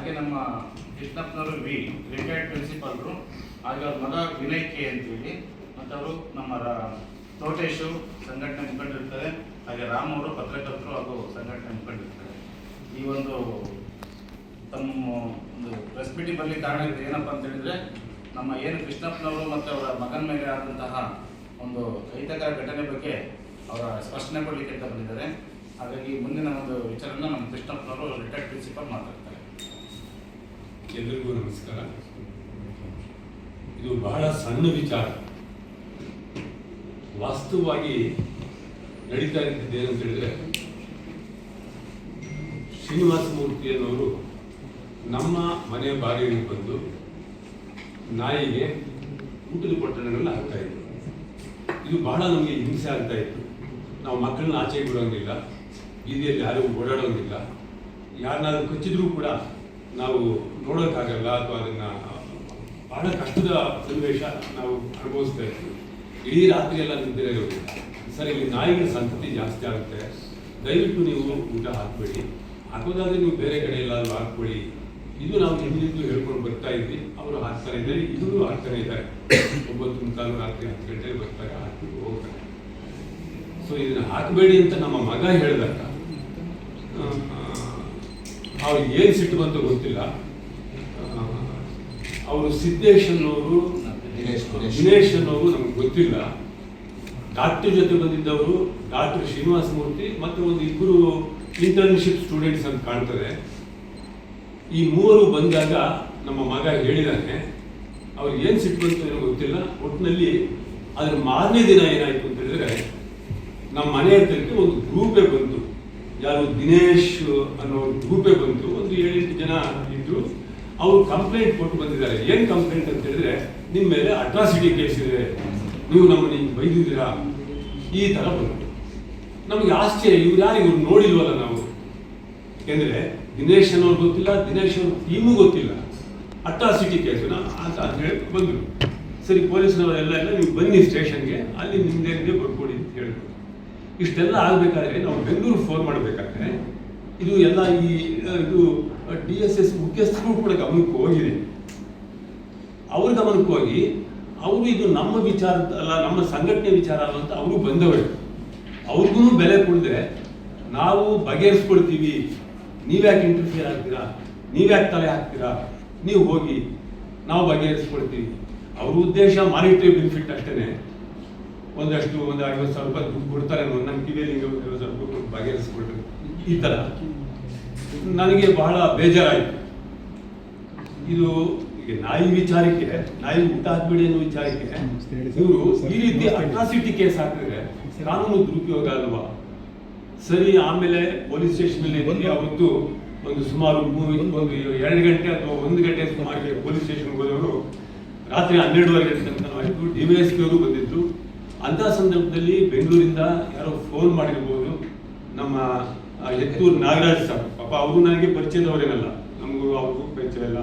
ಹಾಗೆ ನಮ್ಮ ಕೃಷ್ಣಪ್ಪನವರು ರಿಟೈರ್ಡ್ ಪ್ರಿನ್ಸಿಪಾಲ್ರು, ಹಾಗೆ ಅವ್ರ ಮಗ ವಿನಯ್ ಕೆ ಅಂತೇಳಿ, ಮತ್ತು ಅವರು ನಮ್ಮ ತೋಟೇಶು ಸಂಘಟನೆ ಮುಖಂಡರಿರ್ತಾರೆ, ಹಾಗೆ ರಾಮ್ ಅವರು ಪತ್ರಕರ್ತರು ಹಾಗೂ ಸಂಘಟನೆ ಮುಖಂಡರಿರ್ತಾರೆ. ಈ ಒಂದು ತಮ್ಮ ಒಂದು ಪ್ರೆಸ್ ಮೀಟಿಂಗ್ ಬರಲಿಕ್ಕೆ ಕಾರಣ ಇದೆ ಏನಪ್ಪ ಅಂತ ಹೇಳಿದ್ರೆ, ನಮ್ಮ ಏನು ಕೃಷ್ಣಪ್ಪನವರು ಮತ್ತು ಅವರ ಮಗನ ಮೇಲೆ ಆದಂತಹ ಒಂದು ಅಹಿತಕರ ಘಟನೆ ಬಗ್ಗೆ ಅವರ ಸ್ಪಷ್ಟನೆ ಕೊಡಲಿಕ್ಕೆ ಅಂತ ಬಂದಿದ್ದಾರೆ. ಹಾಗಾಗಿ ಮುಂದಿನ ಒಂದು ವಿಚಾರನ ನಮ್ಮ ಕೃಷ್ಣಪ್ಪನವರು ರಿಟೈರ್ಡ್ ಪ್ರಿನ್ಸಿಪಾಲ್ ಮಾತಾಡ್ತಾರೆ. ಎಲ್ಲರಿಗೂ ನಮಸ್ಕಾರ. ಇದು ಬಹಳ ಸಣ್ಣ ವಿಚಾರ. ವಾಸ್ತವವಾಗಿ ನಡೀತಾ ಇದ್ದಿದ್ದೇನಂತ ಹೇಳಿದ್ರೆ, ಶ್ರೀನಿವಾಸ ಮೂರ್ತಿ ಅನ್ನೋರು ನಮ್ಮ ಮನೆ ಬಾಗಿಲಿಗೆ ಬಂದು ನಾಯಿಗೆ ಊಟದ ಪೊಟ್ಟಣಗಳನ್ನ ಹಾಕ್ತಾ ಇದ್ರು. ಇದು ಬಹಳ ನಮಗೆ ಹಿಂಸೆ ಆಗ್ತಾ ಇತ್ತು. ನಾವು ಮಕ್ಕಳನ್ನ ಆಚೆಗೆ ಬಿಡೋಂಗಿಲ್ಲ, ಬೀದಿಯಲ್ಲಿ ಯಾರು ಓಡಾಡೋಂಗಿಲ್ಲ, ಯಾರನ್ನಾದ್ರೂ ಕಚ್ಚಿದ್ರೂ ಕೂಡ ನಾವು ನೋಡೋಕ್ಕಾಗಲ್ಲ, ಅಥವಾ ಅದನ್ನು ಬಹಳ ಕಷ್ಟದ ಸನ್ನಿವೇಶ ನಾವು ಅನುಭವಿಸ್ತಾ ಇದ್ವಿ. ಇಡೀ ರಾತ್ರಿ ಎಲ್ಲ ನಿದ್ದೆ ಇರೋದಿಲ್ಲ. ಸರ್, ಇಲ್ಲಿ ನಾಯಿಗಳ ಸಂತತಿ ಜಾಸ್ತಿ ಆಗುತ್ತೆ, ದಯವಿಟ್ಟು ನೀವು ಊಟ ಹಾಕ್ಬೇಡಿ, ಹಾಕೋದಾದ್ರೆ ನೀವು ಬೇರೆ ಕಡೆ ಎಲ್ಲಾದ್ರೂ ಹಾಕ್ಬೇಡಿ. ಇದು ನಾವು ಹಿಂದಿದ್ದು ಹೇಳ್ಕೊಂಡು ಬರ್ತಾ ಇದ್ವಿ. ಅವರು ಹಾಕ್ತಾನೆ ಇದ್ದಾರೆ, ಇವರು ಹಾಕ್ತಾನೆ ಇದ್ದಾರೆ. 9:15 ರಾತ್ರಿ 10 ಗಂಟೆಗೆ ಬರ್ತಾರೆ, ಹಾಕಿ ಹೋಗ್ತಾರೆ. ಸೊ ಇದನ್ನ ಹಾಕಬೇಡಿ ಅಂತ ನಮ್ಮ ಮಗ ಹೇಳಿದಾಗ ಅವ್ರಿಗೆ ಏನು ಸಿಟ್ಟು ಬಂತು ಗೊತ್ತಿಲ್ಲ. ಅವರು ದಿನೇಶ್ ಅನ್ನೋರು ನಮ್ಗೆ ಗೊತ್ತಿಲ್ಲ. ಡಾಕ್ಟರ್ ಜೊತೆ ಬಂದಿದ್ದವರು ಡಾಕ್ಟರ್ ಶ್ರೀನಿವಾಸ ಮೂರ್ತಿ ಮತ್ತು ಒಂದು 2 ಇಂಟರ್ನ್ಶಿಪ್ ಸ್ಟೂಡೆಂಟ್ಸ್ ಅಂತ ಕಾಣ್ತದೆ. ಈ 3 ಬಂದಾಗ ನಮ್ಮ ಮಗ ಹೇಳಿದಾನೆ, ಅವ್ರಿಗೆ ಏನು ಸಿಟ್ಟು ಬಂತು ಏನೋ ಗೊತ್ತಿಲ್ಲ. ಒಟ್ಟಿನಲ್ಲಿ ಅದ್ರ ಮಾರನೇ ದಿನ ಏನಾಯ್ತು ಅಂತ ಹೇಳಿದ್ರೆ, ನಮ್ಮ ಮನೆ ಹತ್ರಕ್ಕೆ ಒಂದು ಗ್ರೂಪೇ ಬಂತು. ಯಾರು ದಿನೇಶ್ ಅನ್ನೋ ಗ್ರೂಪೇ ಬಂತು. ಒಂದು 7-8 ಜನ ಇದ್ರು. ಅವರು ಕಂಪ್ಲೇಂಟ್ ಕೊಟ್ಟು ಬಂದಿದ್ದಾರೆ. ಏನು ಕಂಪ್ಲೇಂಟ್ ಅಂತ ಹೇಳಿದ್ರೆ, ನಿಮ್ಮ ಮೇಲೆ ಅಟ್ರಾಸಿಟಿ ಕೇಸ್ ಇದೆ, ನೀವು ನಮ್ಮನ್ನ ಬೈದಿದ್ದೀರಾ, ಈ ಥರ ಬಂತು. ನಮಗೆ ಆಶ್ಚರ್ಯ, ಇವ್ರು ಯಾರು, ಇವ್ರು ನೋಡಿಲ್ವಲ್ಲ ನಾವು. ಯಾಕೆಂದರೆ ದಿನೇಶ್ ಅನ್ನೋರು ಗೊತ್ತಿಲ್ಲ, ದಿನೇಶ್ ಅವ್ರ ಟೀಮು ಗೊತ್ತಿಲ್ಲ. ಅಟ್ರಾಸಿಟಿ ಕೇಸು ಅಂತ ಹೇಳಿ ಬಂದರು. ಸರಿ, ಪೊಲೀಸ್ನವರೆಲ್ಲ ನೀವು ಬನ್ನಿ ಸ್ಟೇಷನ್ಗೆ, ಅಲ್ಲಿ ನಿಮ್ದೇನಿದೆ ಬರ್ಕೊಡಿ ಅಂತ ಹೇಳಿದ್ರು. ಇಷ್ಟೆಲ್ಲ ಆಗಬೇಕಾದ್ರೆ ನಾವು ಬೆಂಗಳೂರು ಫೋನ್ ಮಾಡಬೇಕಾದ್ರೆ ಇದು ಎಲ್ಲ ಇದು DSS ಮುಖ್ಯಸ್ಥರು ಕೂಡ ಗಮನಕ್ಕೆ ಹೋಗಿದೆ. ಅವ್ರ ಗಮನಕ್ಕೆ ಹೋಗಿ ಅವರು ಇದು ನಮ್ಮ ವಿಚಾರ ಅಲ್ಲ, ನಮ್ಮ ಸಂಘಟನೆ ವಿಚಾರ ಅಲ್ಲ ಅಂತ ಅವರು ಬಂದವರು. ಅವ್ರಿಗೂ ಬೆಲೆ ಕೊಡದೆ ನಾವು ಬಗೆಹರಿಸ್ಕೊಳ್ತೀವಿ, ನೀವ್ಯಾಕೆ ಇಂಟರ್ಫಿಯರ್ ಆಗ್ತೀರಾ, ನೀವ್ಯಾಕೆ ತಲೆ ಹಾಕ್ತೀರಾ, ನೀವು ಹೋಗಿ ನಾವು ಬಗೆಹರಿಸ್ಕೊಳ್ತೀವಿ. ಅವ್ರ ಉದ್ದೇಶ ಮಾನಿಟರಿ ಬೆನಿಫಿಟ್ ಅಷ್ಟೇ. ಒಂದು 50,000 ರೂಪಾಯಿ ದುಡ್ಡು ಕೊಡ್ತಾರೆ, ನನ್ನ ಕಿವಿಯಲ್ಲಿ 50,000 ರೂಪಾಯಿ ಬಗೆಹರಿಸ್ಕೊಳ್ರಿ. ಈ ಥರ ನನಗೆ ಬಹಳ ಬೇಜಾರಾಯಿತು. ಇದು ಈಗ ನಾಯಿ ವಿಚಾರಕ್ಕೆ, ನಾಯಿ ಊಟ ಹಾಕ್ಬೇಡಿ ಅನ್ನೋ ವಿಚಾರಕ್ಕೆ ಇವರು ಈ ರೀತಿ ಅಟ್ರಾಸಿಟಿ ಕೇಸ್ ಹಾಕಿದ್ರೆ ಕಾನೂನು ದುರುಪಯೋಗ ಅಲ್ವಾ? ಸರಿ, ಆಮೇಲೆ ಪೊಲೀಸ್ ಸ್ಟೇಷನಲ್ಲಿ ಅವತ್ತು ಒಂದು ಸುಮಾರು 2 ಗಂಟೆ ಅಥವಾ 1 ಗಂಟೆ ಸುಮಾರಿಗೆ ಪೊಲೀಸ್ ಸ್ಟೇಷನ್ಗೆ ಹೋದವರು ರಾತ್ರಿ 12:30 ಗಂಟೆ ತನಕ ಆಯಿತು. DYSP ಅವರು ಬಂದಿದ್ರು. ಅಂಥ ಸಂದರ್ಭದಲ್ಲಿ ಬೆಂಗಳೂರಿಂದ ಯಾರೋ ಫೋನ್ ಮಾಡಿರ್ಬೋದು, ನಮ್ಮ ಎತ್ತೂರು ನಾಗರಾಜ್ ಸರ್. ಪಾಪ ಅವರು ನನಗೆ ಪರಿಚಯದವರೇನಲ್ಲ, ನಮಗೂ ಅವ್ರಿಗೂ ಪರಿಚಯ ಇಲ್ಲ.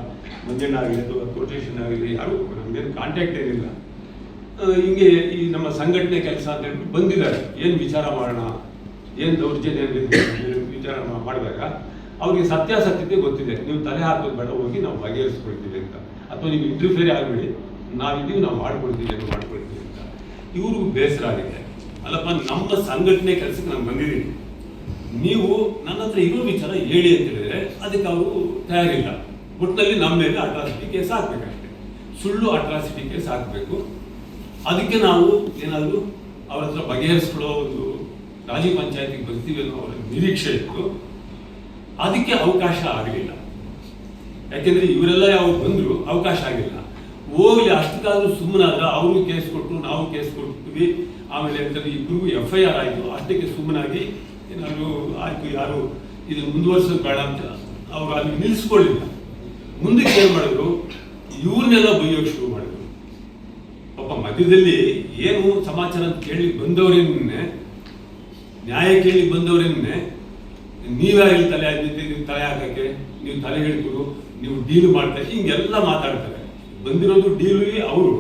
ಮಂಜಣ್ಣ ಆಗಲಿ ಅಥವಾ ಕೋಟೇಶನ್ ಆಗಲಿ ಯಾರು ನಮಗೇನು ಕಾಂಟ್ಯಾಕ್ಟ್ ಏನಿಲ್ಲ. ಹಿಂಗೆ ಈ ನಮ್ಮ ಸಂಘಟನೆ ಕೆಲಸ ಅಂತ ಹೇಳ್ಬಿಟ್ಟು ಬಂದಿದ್ದಾರೆ. ಏನು ವಿಚಾರ ಮಾಡೋಣ, ಏನು ದೌರ್ಜನ್ಯ ವಿಚಾರ ಮಾಡಿದಾಗ ಅವ್ರಿಗೆ ಸತ್ಯಾಸತ್ಯತೆ ಗೊತ್ತಿದೆ. ನೀವು ತಲೆ ಹಾಕೋದು ಬೇಡ, ಹೋಗಿ ನಾವು ಬಗೆಹರಿಸ್ಕೊಳ್ತೀವಿ ಅಂತ, ಅಥವಾ ನೀವು ಇಂಟರ್ಫಿಯರ್ ಆಗಬೇಡಿ, ನಾವಿದ್ದೀವಿ, ನಾವು ಮಾಡ್ಕೊಳ್ತೀವಿ ಅಂತ ಮಾಡ್ಕೊಳ್ತೀವಿ ಅಂತ. ಇವ್ರಿಗೂ ಬೇಸರ ಆಗಿದೆ. ಅಲ್ಲಪ್ಪ, ನಮ್ಮ ಸಂಘಟನೆ ಕೆಲಸಕ್ಕೆ ನಾನು ಬಂದಿದ್ದೀನಿ, ನೀವು ನನ್ನ ಹತ್ರ ಇರೋ ವಿಚಾರ ಹೇಳಿ ಅಂತ ಹೇಳಿದ್ರೆ ಅದಕ್ಕೆ ಅವರು ತಯಾರಿಲ್ಲ. ಒಟ್ಟಿನಲ್ಲಿ ನಮ್ಮ ಮೇಲೆ ಅಟ್ರಾಸಿಟಿ ಕೇಸ್ ಹಾಕ್ಬೇಕಷ್ಟೆ, ಸುಳ್ಳು ಅಟ್ರಾಸಿಟಿ ಕೇಸ್ ಹಾಕಬೇಕು. ಅದಕ್ಕೆ ನಾವು ಏನಾದರೂ ಅವ್ರ ಹತ್ರ ಬಗೆಹರಿಸ್ಕೊಳ್ಳೋ ಒಂದು ರಾಜಿ ಪಂಚಾಯತಿಗೆ ಬರ್ತೀವಿ ಅನ್ನೋ ಅವರ ನಿರೀಕ್ಷೆ ಇತ್ತು. ಅದಕ್ಕೆ ಅವಕಾಶ ಆಗಲಿಲ್ಲ. ಯಾಕೆಂದ್ರೆ ಇವರೆಲ್ಲ ಯಾವ ಬಂದ್ರು ಅವಕಾಶ ಆಗಿಲ್ಲ. ಹೋಗ್ಲಿ, ಅಷ್ಟಕ್ಕಾದ್ರೂ ಸುಮ್ಮನಾದ್ರೆ ಅವರು ಕೇಸ್ ಕೊಟ್ಟರು, ನಾವು ಕೇಸ್ ಕೊಡ್ತೀವಿ. ಆಮೇಲೆ ಅಂತಂದ್ರೆ ಇಬ್ಬರಿಗೂ FIR ಆಯಿತು. ಅಷ್ಟಕ್ಕೆ ಸುಮ್ಮನಾಗಿ ಏನಾದ್ರು ಆಯ್ತು, ಯಾರು ಇದು ಮುಂದುವರ್ಸೋದು ಬೇಡ ಅಂತ ಅವರು ಅಲ್ಲಿ ನಿಲ್ಲಿಸ್ಕೊಳ್ಳಿಲ್ಲ. ಮುಂದಕ್ಕೆ ಏನು ಮಾಡಿದ್ರು, ಇವ್ರನ್ನೆಲ್ಲ ಬೈಯೋಕೆ ಶುರು ಮಾಡಿದ್ರು. ಪಾಪ ಮಧ್ಯದಲ್ಲಿ ಏನು ಸಮಾಚಾರ ಅಂತ ಕೇಳಿ ಬಂದವರೇನೆ, ನ್ಯಾಯ ಕೇಳಿ ಬಂದವರೇನೆ, ನೀವೇ ಇಲ್ಲಿ ತಲೆ ಹಾಕಕ್ಕೆ, ನೀವು ತಲೆ ಹಿಡ್ಕೊಡು, ನೀವು ಡೀಲ್ ಮಾಡ್ತಾ ಹಿಂಗೆಲ್ಲ ಮಾತಾಡ್ತಾರೆ. ಬಂದಿರೋದು ಡೀಲ್ಗೆ ಅವರು,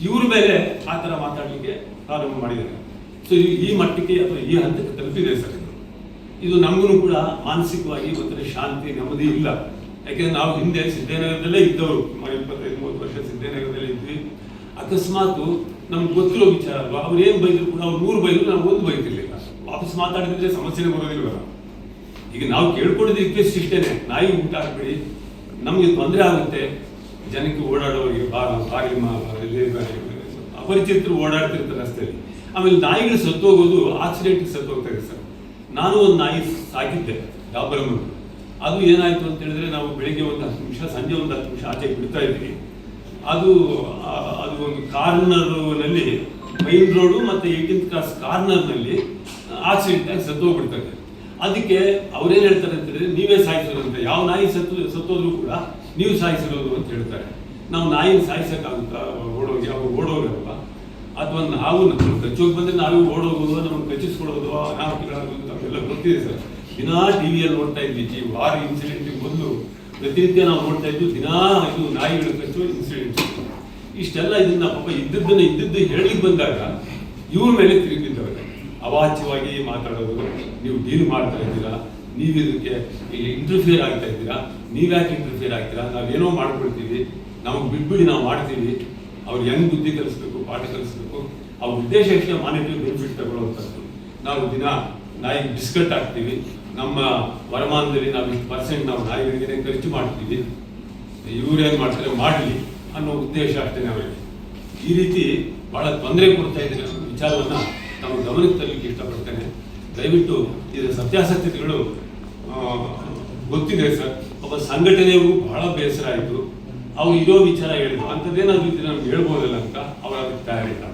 ಇವ್ರ ಮೇಲೆ ಆ ಥರ ಮಾತಾಡಲಿಕ್ಕೆ ಪ್ರಾರಂಭ ಮಾಡಿದ್ದಾರೆ. ಸೊ ಈ ಮಟ್ಟಕ್ಕೆ ಅಥವಾ ಈ ಹಂತಕ್ಕೆ ತಲುಪಿದೆ ಸರ್. ಇದು ನಮಗೂ ಕೂಡ ಮಾನಸಿಕವಾಗಿ ಒಂಥರ ಶಾಂತಿ, ನೆಮ್ಮದಿ ಇಲ್ಲ. ಯಾಕೆಂದ್ರೆ ನಾವು ಹಿಂದೆ ಸಿದ್ದನಗರದಲ್ಲೇ ಇದ್ದವರು, 25-30 ವರ್ಷ ಸಿದ್ದನಗರದಲ್ಲೇ ಇದ್ವಿ. ಅಕಸ್ಮಾತ್ ನಮ್ಗೆ ಗೊತ್ತಿರೋ ವಿಚಾರ ಅಲ್ವಾ, ಅವ್ರು ಏನು ಬೈದ್ರು ಕೂಡ ಅವ್ರು 100 ಬೈದ್ರು ನಾವು 1 ಬೈತಿರ್ಲಿಲ್ಲ. ವಾಪಸ್ ಮಾತಾಡಿದ್ರೆ ಸಮಸ್ಯೆನೇ ಬರೋದಿಲ್ವಲ್ಲ. ಈಗ ನಾವು ಕೇಳ್ಕೊಂಡಿದ್ದು ರಿಕ್ವೆಸ್ಟ್ ಇಷ್ಟೇನೆ, ನಾಯಿ ಊಟ ಹಾಕ್ಬೇಡಿ, ನಮಗೆ ತೊಂದರೆ ಆಗುತ್ತೆ, ಜನಕ್ಕೆ ಓಡಾಡೋರಿಗೆ ಅಪರಿಚಿತರು ಓಡಾಡ್ತಿರ್ತಾರೆ ರಸ್ತೆಯಲ್ಲಿ. ಆಮೇಲೆ ನಾಯಿಗಳು ಸತ್ತೋಗೋದು ಆಕ್ಸಿಡೆಂಟ್ ಸತ್ತೋಗ್ತಾರೆ ಸರ್. ನಾನು ಒಂದು ನಾಯಿ ಸಾಕಿದ್ದೆ ಡಾಬರಮ್ಮನ್ನು. ಅದು ಏನಾಯ್ತು ಅಂತ ಹೇಳಿದ್ರೆ, ನಾವು ಬೆಳಿಗ್ಗೆ ಒಂದು 10 ನಿಮಿಷ, ಸಂಜೆ ಒಂದು 10 ನಿಮಿಷ ಆಚೆ ಬಿಡ್ತಾ ಇದ್ವಿ. ಅದು ಒಂದು ಕಾರ್ನರ್ನಲ್ಲಿ, ಮೈನ್ ರೋಡು ಮತ್ತು 18th ಕ್ರಾಸ್ ಕಾರ್ನರ್ನಲ್ಲಿ ಆಕ್ಸಿಡೆಂಟ್ ಆಗಿ ಸತ್ತೋಗ್ಬಿಡ್ತಾರೆ. ಅದಕ್ಕೆ ಅವ್ರೇನು ಹೇಳ್ತಾರೆ ಅಂತ ಹೇಳಿದ್ರೆ, ನೀವೇ ಸಾಯಿಸೋದು ಅಂತ. ಯಾವ ನಾಯಿ ಸತ್ತೋದ್ರೂ ಕೂಡ ನೀವು ಸಾಯಿಸಿರೋದು ಅಂತ ಹೇಳ್ತಾರೆ. ನಾವು ನಾಯಿನ ಸಾಯಿಸೋಕ್ಕಾಗುತ್ತಾ ಓಡೋಗಿ? ಅವ್ರು ಓಡೋಗಲ್ವಾ? ಅಥವಾ ನಾವು ಕಚ್ಚೋಗಿ ಬಂದರೆ ನಾವೇ ಓಡೋಗೋದು, ನಮ್ಮನ್ನು ಕಚ್ಚಿಸ್ಕೊಳ್ಳೋದು, ಅನಾಹುತಗಳಾಗೋದು ನಮಗೆಲ್ಲ ಗೊತ್ತಿದೆ ಸರ್. ದಿನಾ ಟಿವಿಯಲ್ಲಿ ನೋಡ್ತಾ ಇದ್ವಿ. ವಾರ್ ಇನ್ಸಿಡೆಂಟಿಗೆ ಮೊದಲು ಪ್ರತಿನಿತ್ಯ ನಾವು ನೋಡ್ತಾ ಇದ್ವಿ, ದಿನಾ ಇದು ನಾಯಿಗಳು ಕಚ್ಚುವ ಇನ್ಸಿಡೆಂಟ್. ಇಷ್ಟೆಲ್ಲ ಇದನ್ನ ಪಾಪ ಇದ್ದದ್ದು ಹೇಳಿಗೆ ಬಂದಾಗ ಇವ್ರ ಮೇಲೆ ತಿರುಗಿದ್ದವ್ರೆ. ಅವಾಚ್ಯವಾಗಿ ಮಾತಾಡೋದು, ನೀವು ಡೀಲ್ ಮಾಡ್ತಾ ಇದ್ದೀರಾ, ನೀವು ಇದಕ್ಕೆ ಇಂಟರ್ಫಿಯರ್ ಆಗ್ತಾ ಇದ್ದೀರಾ, ನೀವ್ಯಾಕೆ ಇಂಟರ್ಫಿಯರ್ ಆಗ್ತೀರಾ, ನಾವೇನೋ ಮಾಡ್ಕೊಳ್ತೀವಿ, ನಮಗೆ ಬಿಟ್ಬಿಡಿ, ನಾವು ಮಾಡ್ತೀವಿ. ಅವ್ರು ಹೆಂಗ್ ಬುದ್ಧಿ ಕಲಿಸ್ಬೇಕು, ಪಾಠ ಕಲಿಸ್ಬೇಕು, ಅವ್ರ ಉದ್ದೇಶ ಎಷ್ಟೇ ಮಾನಿಟರಿ ಬೆನಿಫಿಟ್ ತಗೊಳ್ಳೋವಂಥದ್ದು. ನಾವು ದಿನ ನಾಯಿ ಬಿಸ್ಕಟ್ ಹಾಕ್ತೀವಿ, ನಮ್ಮ ವರಮಾನದಲ್ಲಿ ನಾವು ಇಷ್ಟು % ನಾವು ನಾಯಿಗಳಿಗೆ ಖರ್ಚು ಮಾಡ್ತೀವಿ, ಇವ್ರೇನು ಮಾಡ್ತಾರೆ ಮಾಡಲಿ ಅನ್ನೋ ಉದ್ದೇಶ ಅಷ್ಟೇ ಅವರಿಗೆ. ಈ ರೀತಿ ಬಹಳ ತೊಂದರೆ ಕೊಡ್ತಾ ಇದ್ದಾರೆ ಅನ್ನೋ ವಿಚಾರವನ್ನು ನಾವು ಗಮನಕ್ಕೆ ತರಲಿಕ್ಕೆ ಇಷ್ಟಪಡ್ತೇನೆ. ದಯವಿಟ್ಟು ಇದರ ಸತ್ಯಾಸತ್ಯತೆಗಳು ಗೊತ್ತಿದೆ ಸರ್. ಒಬ್ಬ ಸಂಘಟನೆಯವರು ಬಹಳ ಬೇಸರ ಆಯಿತು, ಅವ್ರು ಇರೋ ವಿಚಾರ ಹೇಳಿದ್ರು, ಅಂಥದ್ದೇನಾದ್ರು ಇದ್ರೆ ನಮ್ಗೆ ಹೇಳ್ಬೋದಲ್ಲ ಅಂತ ಅವ್ರು ಅದಕ್ಕೆ ತಯಾರಿಲ್ಲ.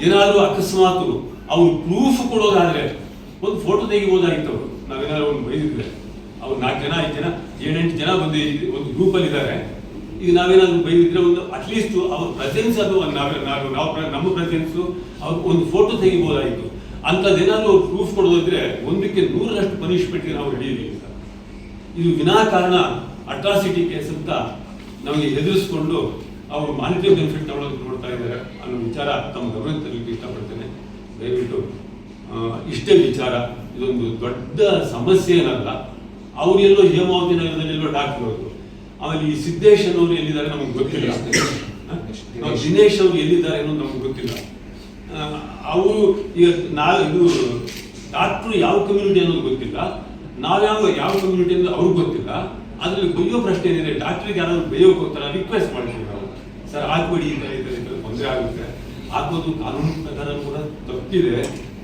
ಏನಾದರೂ ಅಕಸ್ಮಾತ್ ಅವ್ರು ಪ್ರೂಫ್ ಕೊಡೋದಾದ್ರೆ ಒಂದು ಫೋಟೋ ತೆಗಿಬೋದಾಗಿತ್ತು. ಅವರು ನಾವೇನಾದ್ರು ಒಂದು ಬೈದಿದ್ರೆ, ಅವ್ರು 4 ಜನ 5 ಜನ 7-8 ಜನ ಬಂದು ಒಂದು ಗ್ರೂಪಲ್ಲಿ ಇದ್ದಾರೆ. ಈಗ ನಾವೇನಾದ್ರು ಬೈದಿದ್ರೆ ಒಂದು ಅಟ್ಲೀಸ್ಟ್ ಅವ್ರ ಪ್ರೆಸೆನ್ಸ್, ಅದು ನಮ್ಮ ಪ್ರೆಸೆನ್ಸು ಅವ್ರು ಒಂದು ಫೋಟೋ ತೆಗಿಬೋದಾಗಿತ್ತು. ಅಂಥದ್ದೇನಾದ್ರು ಅವ್ರು ಪ್ರೂಫ್ ಕೊಡೋದಿದ್ರೆ 100ಕ್ಕೆ 100ರಷ್ಟು ಪನಿಷ್ಮೆಂಟ್ಗೆ ನಾವು ಹಿಡಿಯಬೇಕು ಸರ್. ಇದು ವಿನಾಕಾರಣ ಅಟ್ರಾಸಿಟಿ ಕೇಸ್ ಅಂತ ನಮಗೆ ಹೆದರಿಸ್ಕೊಂಡು ಅವರು ಮಾನಿಟರಿ ಬೆನಿಫಿಟ್ ತಗೊಳ್ಳೋದು ನೋಡ್ತಾ ಇದ್ದಾರೆ ಅನ್ನೋ ವಿಚಾರ ತಮ್ಮ ಗಮನಕ್ಕೆ ತರಲಿಕ್ಕೆ ಇಷ್ಟಪಡ್ತೇನೆ. ದಯವಿಟ್ಟು ಇಷ್ಟೇ ವಿಚಾರ, ಇದೊಂದು ದೊಡ್ಡ ಸಮಸ್ಯೆ ಏನಲ್ಲ. ಅವ್ರು ಎಲ್ಲೋ ಹೇಮಾವತಿ ನಗರದಲ್ಲಿ ಎಲ್ಲೋ ಡಾಕ್ಟರ್ ಅವರು, ಆಮೇಲೆ ಈ ಸಿದ್ದೇಶ್ ಅನ್ನೋರು ಎಲ್ಲಿದ್ದಾರೆ ನಮಗೆ ಗೊತ್ತಿಲ್ಲ, ದಿನೇಶ್ ಅವರು ಎಲ್ಲಿದ್ದಾರೆ ಅನ್ನೋದು ನಮ್ಗೆ ಗೊತ್ತಿಲ್ಲ. ಅವರು ಈಗ ಇದು ಡಾಕ್ಟ್ರು ಯಾವ ಕಮ್ಯುನಿಟಿ ಅನ್ನೋದು ಗೊತ್ತಿಲ್ಲ, ಯಾವ ಕಮ್ಯುನಿಟಿ ಅನ್ನೋದು ಅವ್ರಿಗೆ ಗೊತ್ತಿಲ್ಲ. ಅದ್ರಲ್ಲಿ ಬೈಯೋ ಪ್ರಶ್ನೆ ಏನಿದೆ, ಡಾಕ್ಟ್ರಿಗೆ ಯಾರಾದ್ರು ಬೈಯೋಕೆ ಹೋಗ್ತಾರೆ, ರಿಕ್ವೆಸ್ಟ್ ಮಾಡ್ತೀವಿ ನಾವು, ಸರ್ ಹಾಕ್ಬೇಡಿ, ಈ ಥರ ತೊಂದರೆ ಆಗುತ್ತೆ. ಹಾಕೋದು ಕಾನೂನು ಪ್ರಕಾರ ಕೂಡ ತಪ್ಪಿದೆ,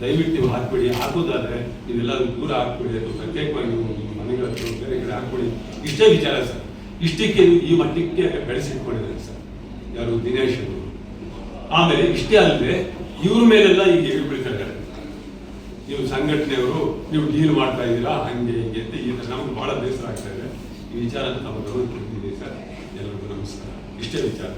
ದಯವಿಟ್ಟು ನೀವು ಹಾಕ್ಬೇಡಿ. ಹಾಕೋದಾದ್ರೆ ಇದೆಲ್ಲ ದೂರ ಹಾಕ್ಬೇಡಿ, ಅಥವಾ ಪ್ರತ್ಯೇಕವಾಗಿ ಮನೆಗಳ ಹತ್ರ ಬೇರೆ ಕಡೆ ಹಾಕ್ಬೇಡಿ. ಇಷ್ಟೇ ವಿಚಾರ ಸರ್. ಇಷ್ಟಕ್ಕೆ ಈ ಮಟ್ಟಕ್ಕೆ ಬೆಳೆಸಿಟ್ಕೊಂಡಿದ್ದಾರೆ ಸರ್ ಯಾರು, ದಿನೇಶ್ ಅವರು. ಆಮೇಲೆ ಇಷ್ಟೇ ಅಲ್ಲದೆ ಇವ್ರ ಮೇಲೆಲ್ಲ ಈಗ ಹೇಳ್ಬಿಡ್ತಾರೆ, ನೀವು ಸಂಘಟನೆಯವರು ನೀವು ಡೀಲ್ ಮಾಡ್ತಾ ಇದ್ದೀರಾ ಹಂಗೆ ಹಿಂಗೆ ಅಂತ. ಈ ನಮ್ಗೆ ಬಹಳ ಬೇಸರ ಆಗ್ತಾ ಇದೆ. ಈ ವಿಚಾರ ನಮ್ಮ ಗಮನಕ್ಕೆ ಬಂದಿದೆ ಸರ್. ಎಲ್ಲರಿಗೂ ನಮಸ್ಕಾರ. ಇಷ್ಟೇ ವಿಚಾರ.